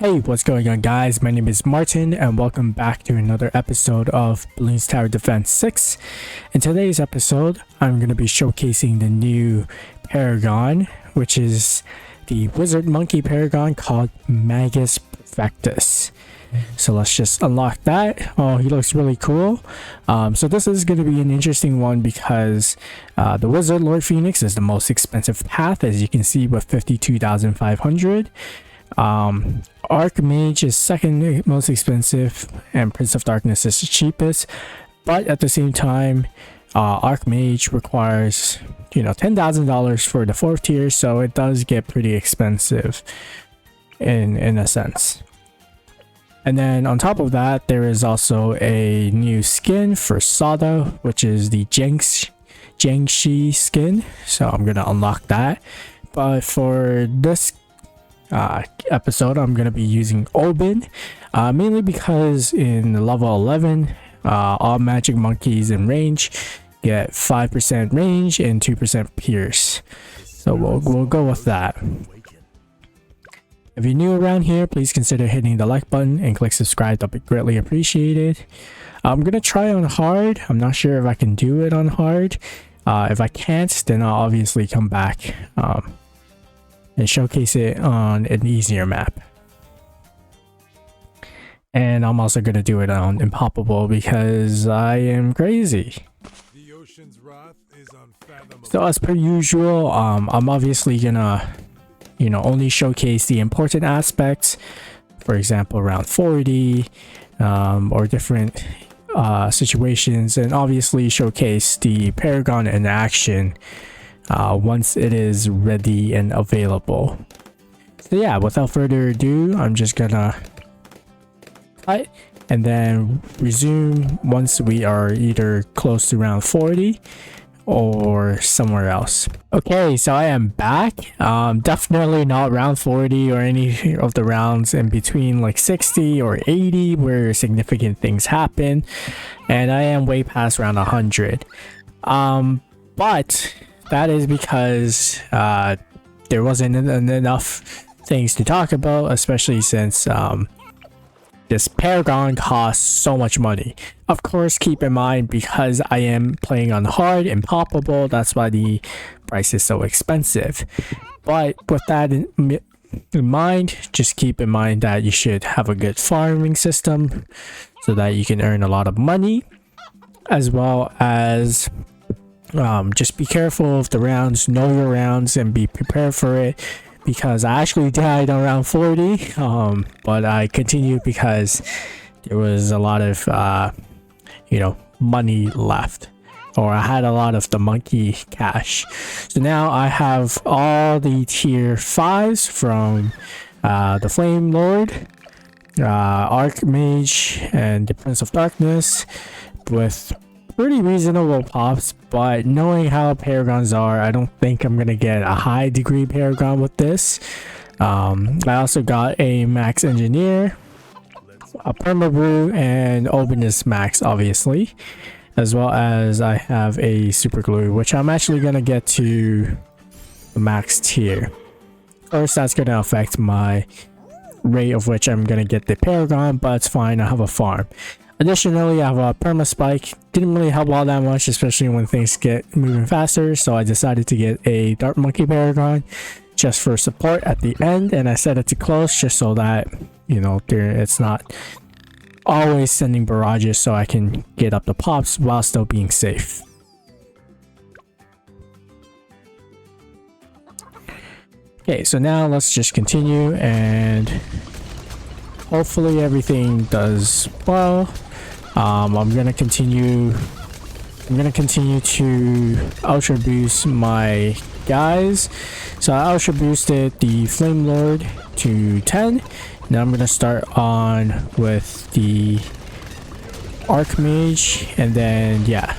Hey, what's going on guys? My name is Martin and welcome back to another episode of Bloons Tower Defense 6. In today's episode, I'm going to be showcasing the new Paragon, which is the wizard monkey Paragon called Magus Perfectus. So let's just unlock that. Oh, he looks really cool. So this is going to be an interesting one because the wizard Lord Phoenix is the most expensive path, as you can see, with 52,500. Archmage is second most expensive and Prince of Darkness is the cheapest, but at the same time Archmage requires $10,000 for the fourth tier, so it does get pretty expensive in a sense. And then on top of that, there is also a new skin for Sada, which is the Jiangshi skin, so I'm gonna unlock that. But for this episode, I'm going to be using Oben, mainly because in level 11 all magic monkeys in range get 5% range and 2% pierce, so we'll go with that. If you're new around here, please consider hitting the like button and click subscribe. That'll be greatly appreciated. I'm gonna try on hard. I'm not sure if I can do it on hard. If I can't, then I'll obviously come back and showcase it on an easier map. And I'm also going to do it on impoppable because I am crazy. The ocean's wrath is unfathomable. So as per usual, I'm obviously gonna only showcase the important aspects, for example round 40 or different situations, and obviously showcase the Paragon in action once it is ready and available. So yeah, without further ado, I'm just gonna cut and then resume once we are either close to round 40 or somewhere else. Okay, so I am back. Definitely not round 40 or any of the rounds in between, like 60 or 80 where significant things happen, and I am way past round 100. But that is because there wasn't enough things to talk about, especially since this Paragon costs so much money. Of course, keep in mind, because I am playing on hard and poppable, that's why the price is so expensive. But with that in mind, just keep in mind that you should have a good farming system so that you can earn a lot of money, as well as just be careful of the rounds, know your rounds and be prepared for it, because I actually died on round 40, but I continued because there was a lot of money left, or I had a lot of the monkey cash. So now I have all the tier 5s from the Flame Lord, Archmage and the Prince of Darkness, with pretty reasonable pops. But knowing how Paragons are, I don't think I'm gonna get a high degree Paragon with this. I also got a Max Engineer, a Permabrew, and Oben is Max obviously, as well as I have a Super Glue, which I'm actually gonna get to the max tier. First, that's gonna affect my rate of which I'm gonna get the Paragon, but it's fine, I have a farm. Additionally, I have a perma spike. Didn't really help all that much, especially when things get moving faster, so I decided to get a Dart Monkey Paragon just for support at the end, and I set it to close just so that it's not always sending barrages, so I can get up the pops while still being safe. Okay, so now let's just continue and hopefully everything does well. I'm gonna continue to ultra boost my guys. So I ultra boosted the Flame Lord to 10. Now I'm gonna start on with the Archmage, and then yeah.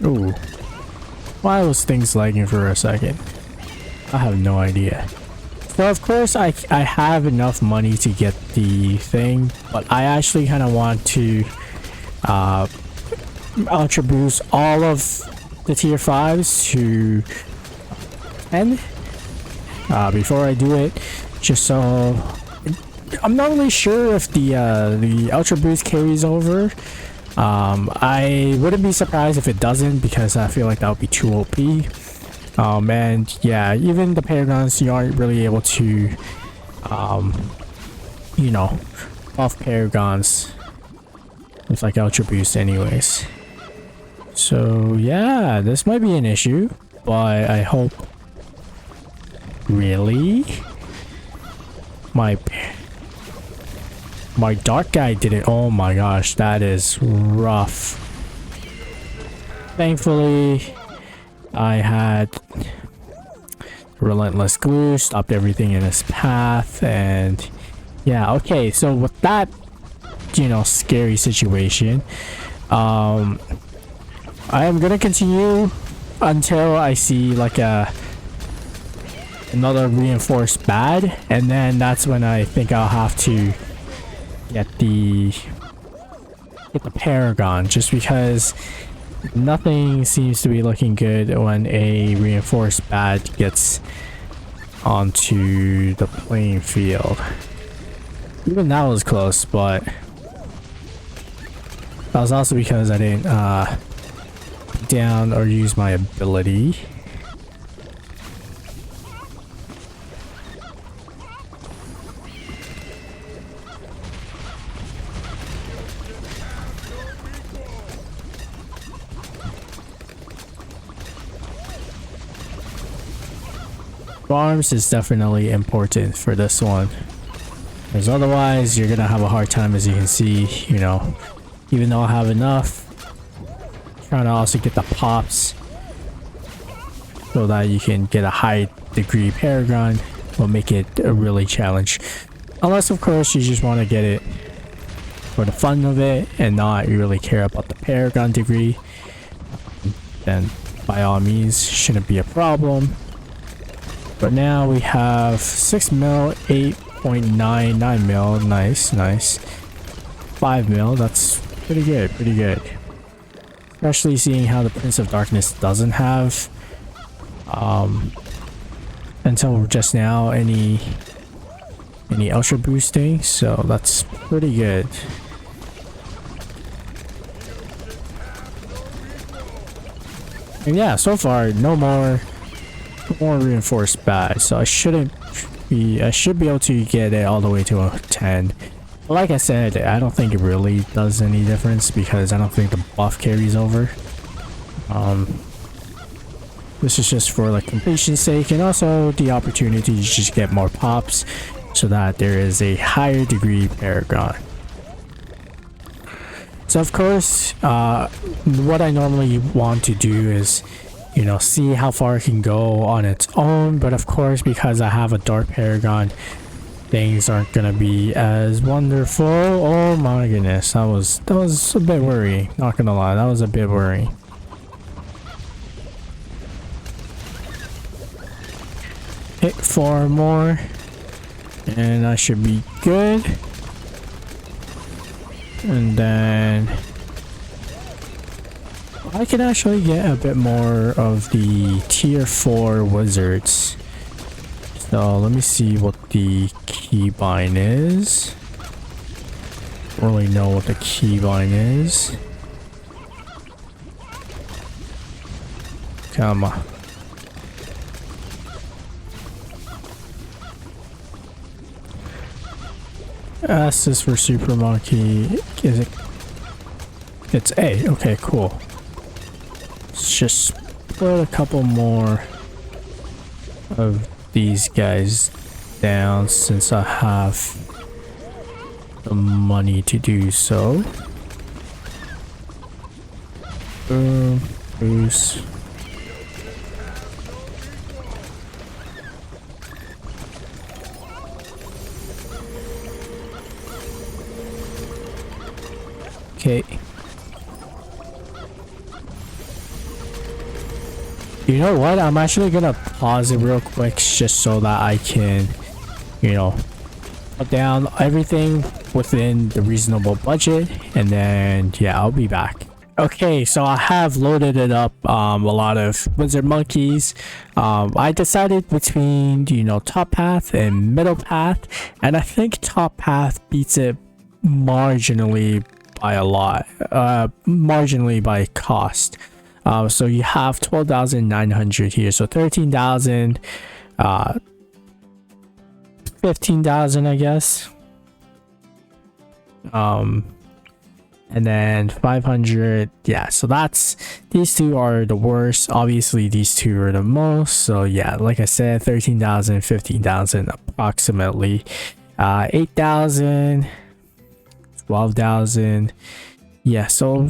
Ooh, why was things lagging for a second? I have no idea. So of course I have enough money to get the thing, but I actually kind of want to ultra boost all of the tier 5s to 10 before I do it, just so I'm not really sure if the Ultra Boost carries over. I wouldn't be surprised if it doesn't, because I feel like that would be too OP. And yeah, even the Paragons, you aren't really able to, you know, buff Paragons with like Ultra Boost anyways. So yeah, this might be an issue, but I hope... Really? My dark guy did it. Oh my gosh, that is rough. Thankfully, I had Relentless Glue, stopped everything in its path, and yeah, okay, so with that, you know, scary situation, I am gonna continue until I see like another reinforced bad, and then that's when I think I'll have to get the Paragon, just because nothing seems to be looking good when a reinforced bad gets onto the playing field. Even that was close, but that was also because I didn't down or use my ability. Farms is definitely important for this one, because otherwise you're gonna have a hard time, as you can see. You know, even though I have enough, trying to also get the pops so that you can get a high degree Paragon will make it a really challenge, unless of course you just want to get it for the fun of it and not really care about the Paragon degree. Then by all means, shouldn't be a problem. But now we have 6 mil, 8.99 mil, nice, 5 mil, that's pretty good, especially seeing how the Prince of Darkness doesn't have until just now any ultra boosting, so that's pretty good. And yeah, so far no more reinforced bad, so I should be able to get it all the way to a 10. But like I said, I don't think it really does any difference, because I don't think the buff carries over. This is just for like completion's sake, and also the opportunity to just get more pops so that there is a higher degree Paragon. So of course, what I normally want to do is, you know, see how far it can go on its own, but of course, because I have a dark Paragon, things aren't gonna be as wonderful. Oh my goodness, that was a bit worrying, not gonna lie, that was a bit worrying. Hit 4 more and I should be good. And then I can actually get a bit more of the tier 4 wizards. So let me see what the keybind is. Don't really know what the keybind is. Come on. S is for Super Monkey. Is it? It's A. Okay, cool. Let's just put a couple more of these guys down since I have the money to do so. Boom, boost. Okay. You know what? I'm actually gonna pause it real quick just so that I can, you know, put down everything within the reasonable budget, and then yeah, I'll be back. Okay, so I have loaded it up a lot of wizard monkeys. I decided between, you know, top path and middle path, and I think top path beats it marginally by a lot, marginally by cost. So you have 12,900 here, so 13,000, 15,000 I guess. And then 500, yeah, so that's, these two are the worst. Obviously these two are the most, so yeah, like I said, 13,000, 15,000 approximately. 8,000, 12,000, yeah, so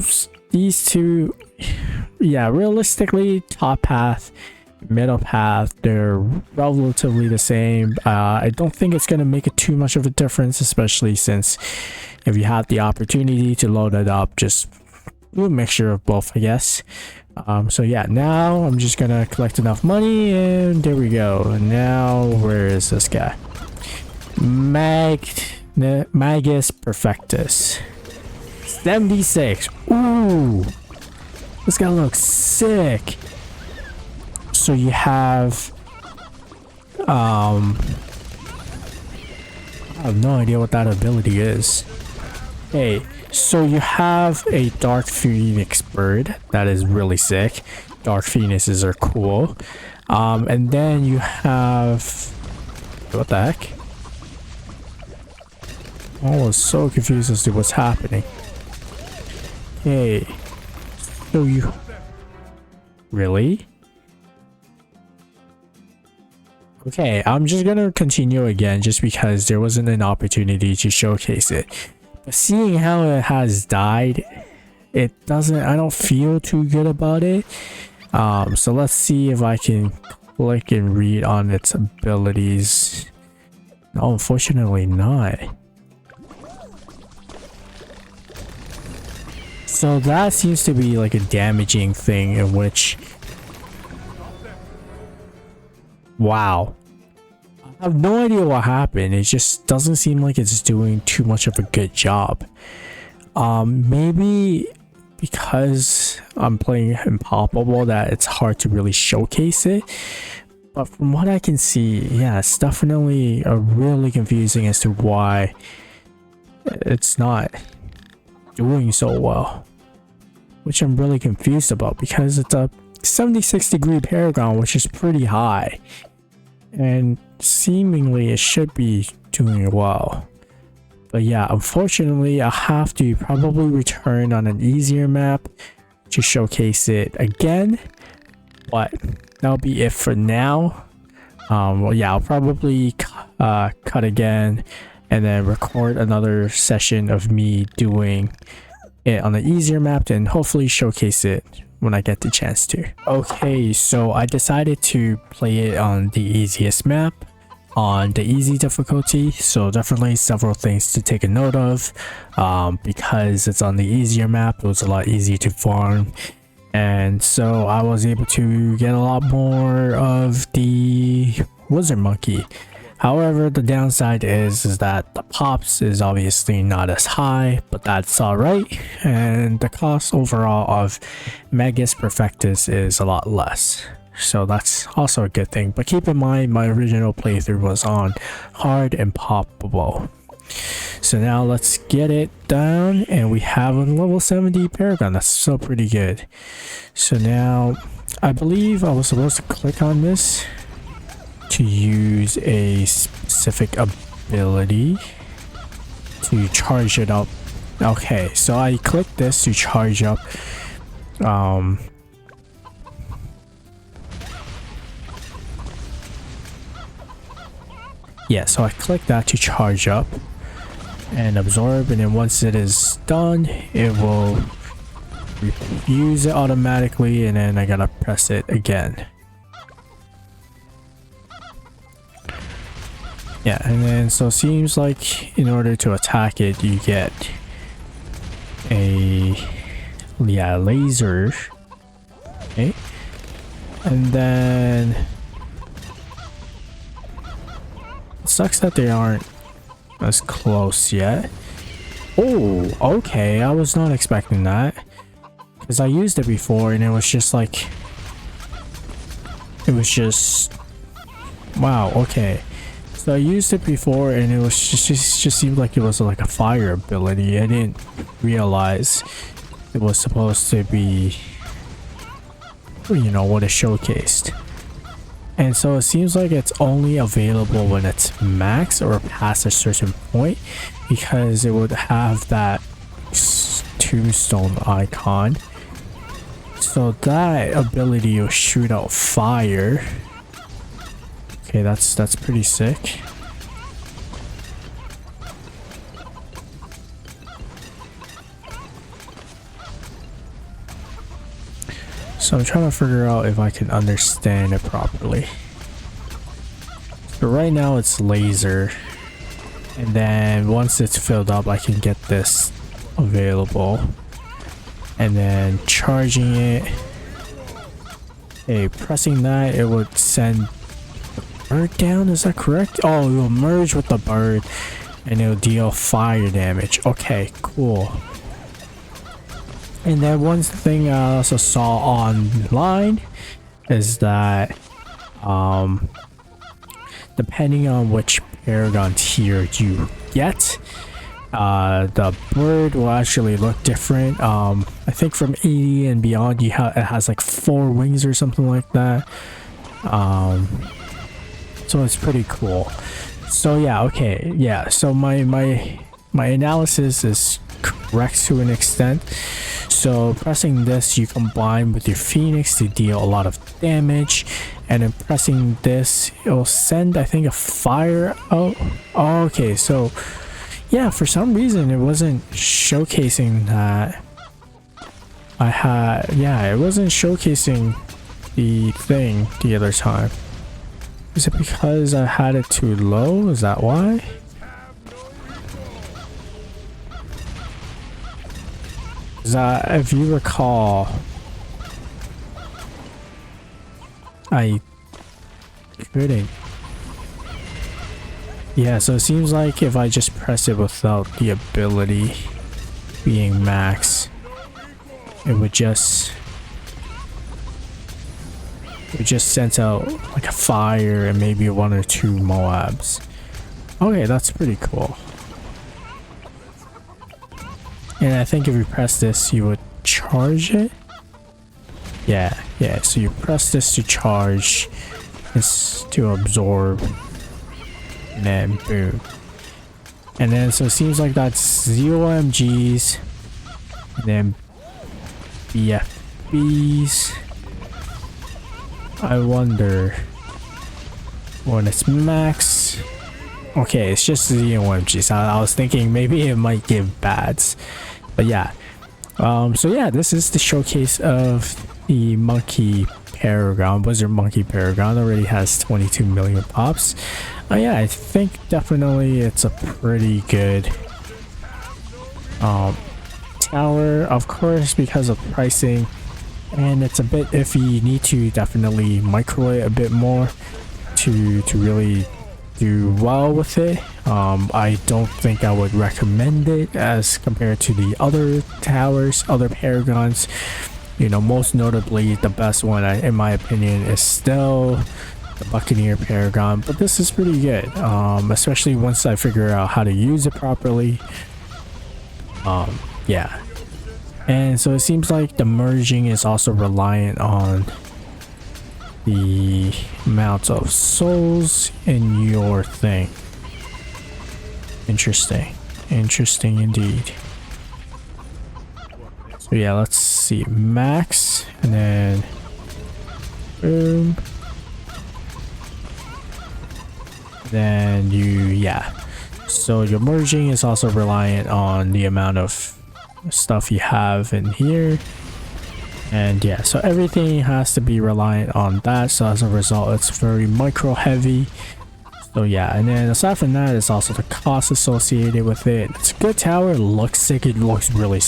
these two, yeah, realistically top path, middle path, they're relatively the same. I don't think it's gonna make it too much of a difference, especially since if you have the opportunity to load it up, just do a mixture of both, I guess. So yeah, now I'm just gonna collect enough money, and there we go. And now where is this guy? Magus Perfectus, 76. Ooh, this guy looks sick. So you have I have no idea what that ability is. Hey, so you have a Dark Phoenix bird that is really sick. Dark Phoenixes are cool. And then you have, what the heck? I was so confused as to what's happening. Okay, so you really? Okay, I'm just gonna continue again just because there wasn't an opportunity to showcase it. But seeing how it has died, it doesn't, I don't feel too good about it. So let's see if I can click and read on its abilities. No, unfortunately not. So that seems to be like a damaging thing in which, wow, I have no idea what happened. It just doesn't seem like it's doing too much of a good job. Maybe because I'm playing Impalpable that it's hard to really showcase it. But from what I can see, yeah, it's definitely really confusing as to why it's not doing so well. Which I'm really confused about because it's a 76-degree Paragon, which is pretty high. And seemingly it should be doing well. But yeah, unfortunately I have to probably return on an easier map to showcase it again. But that'll be it for now. Well, yeah, I'll probably cut again and then record another session of me doing it on the easier map and hopefully showcase it when I get the chance to. Okay, so I decided to play it on the easiest map, on the easy difficulty. So definitely several things to take a note of. Because it's on the easier map, it was a lot easier to farm. And so I was able to get a lot more of the wizard monkey. However, the downside is that the pops is obviously not as high, but that's alright. And the cost overall of Magus Perfectus is a lot less. So that's also a good thing. But keep in mind, my original playthrough was on hard and poppable. So now let's get it down, and we have a level 70 Paragon. That's still pretty good. So now, I believe I was supposed to click on this to use a specific ability to charge it up. Okay, so I clicked this to charge up yeah, so I click that to charge up and absorb, and then once it is done it will use it automatically, and then I gotta press it again. Yeah, and then so it seems like in order to attack it you get a laser. Okay, and then it sucks that they aren't as close yet. Oh, okay, I was not expecting that. because I used it before and it was just like, it was just, wow, okay. So I used it before and it was just seemed like it was like a fire ability. I didn't realize it was supposed to be, you know, what it showcased. And so it seems like it's only available when it's max or past a certain point, because it would have that tombstone icon. So that ability will shoot out fire. Okay, that's pretty sick. So I'm trying to figure out if I can understand it properly. So right now it's laser, and then once it's filled up I can get this available, and then charging it, okay, pressing that, it would send the bird down, is that correct? Oh, it will merge with the bird and it'll deal fire damage. Okay, cool. And then one thing I also saw online is that depending on which Paragon tier you get, the bird will actually look different. I think from 80 and beyond, it has like 4 wings or something like that. So it's pretty cool. So yeah, okay, yeah. So my analysis is correct to an extent. So pressing this, you combine with your Phoenix to deal a lot of damage, and then pressing this, it'll send, I think, a fire out. Oh, okay, so yeah, for some reason it wasn't showcasing that I had, yeah, it wasn't showcasing the thing the other time. Is it because I had it too low? Is that why? If you recall, I couldn't. Yeah, so it seems like if I just press it without the ability being max, it would just send out like a fire and maybe 1 or 2 Moabs. Okay, that's pretty cool. And I think if you press this, you would charge it. Yeah, so you press this to charge, this to absorb, and then boom. And then so it seems like that's 0 MGs, and then BFBs. I wonder when it's max. Okay, it's just 0 MGs. I was thinking maybe it might give bads. But yeah, so yeah, this is the showcase of the Monkey Paragon. Wizard Monkey Paragon already has 22 million pops. Yeah, I think definitely it's a pretty good tower, of course, because of pricing, and it's a bit iffy. You need to definitely micro it a bit more to really do well with it. I don't think I would recommend it as compared to the other towers, other Paragons. You know, most notably the best one in my opinion is still the Buccaneer Paragon, but this is pretty good, especially once I figure out how to use it properly. Yeah, and so it seems like the merging is also reliant on the amount of souls in your thing. Interesting indeed. So yeah, let's see, max, and then boom, then yeah, so your merging is also reliant on the amount of stuff you have in here. And yeah, so everything has to be reliant on that, so as a result it's very micro heavy. So yeah, and then aside from that, it's also the cost associated with it. It's a good tower, it looks sick, it looks really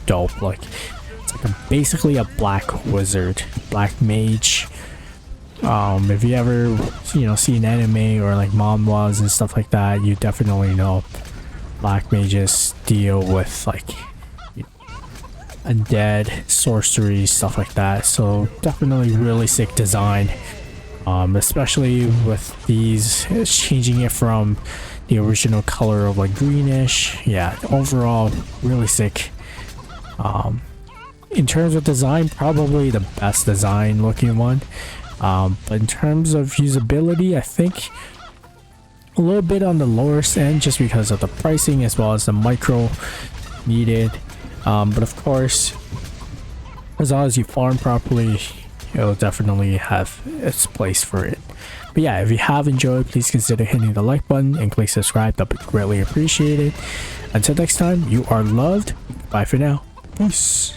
dope. Like it's like basically a black wizard, black mage. If you ever, you know, see an anime or like manhwas and stuff like that, you definitely know black mages deal with like undead, sorcery, stuff like that. So definitely really sick design. Especially with these, changing it from the original color of like greenish. Yeah, overall really sick. In terms of design, probably the best design looking one. But in terms of usability, I think a little bit on the lower end just because of the pricing as well as the micro needed. But of course, as long as you farm properly, it'll definitely have its place for it. But yeah, if you have enjoyed, please consider hitting the like button and click subscribe. That'd be greatly appreciated. Until next time, you are loved. Bye for now. Peace.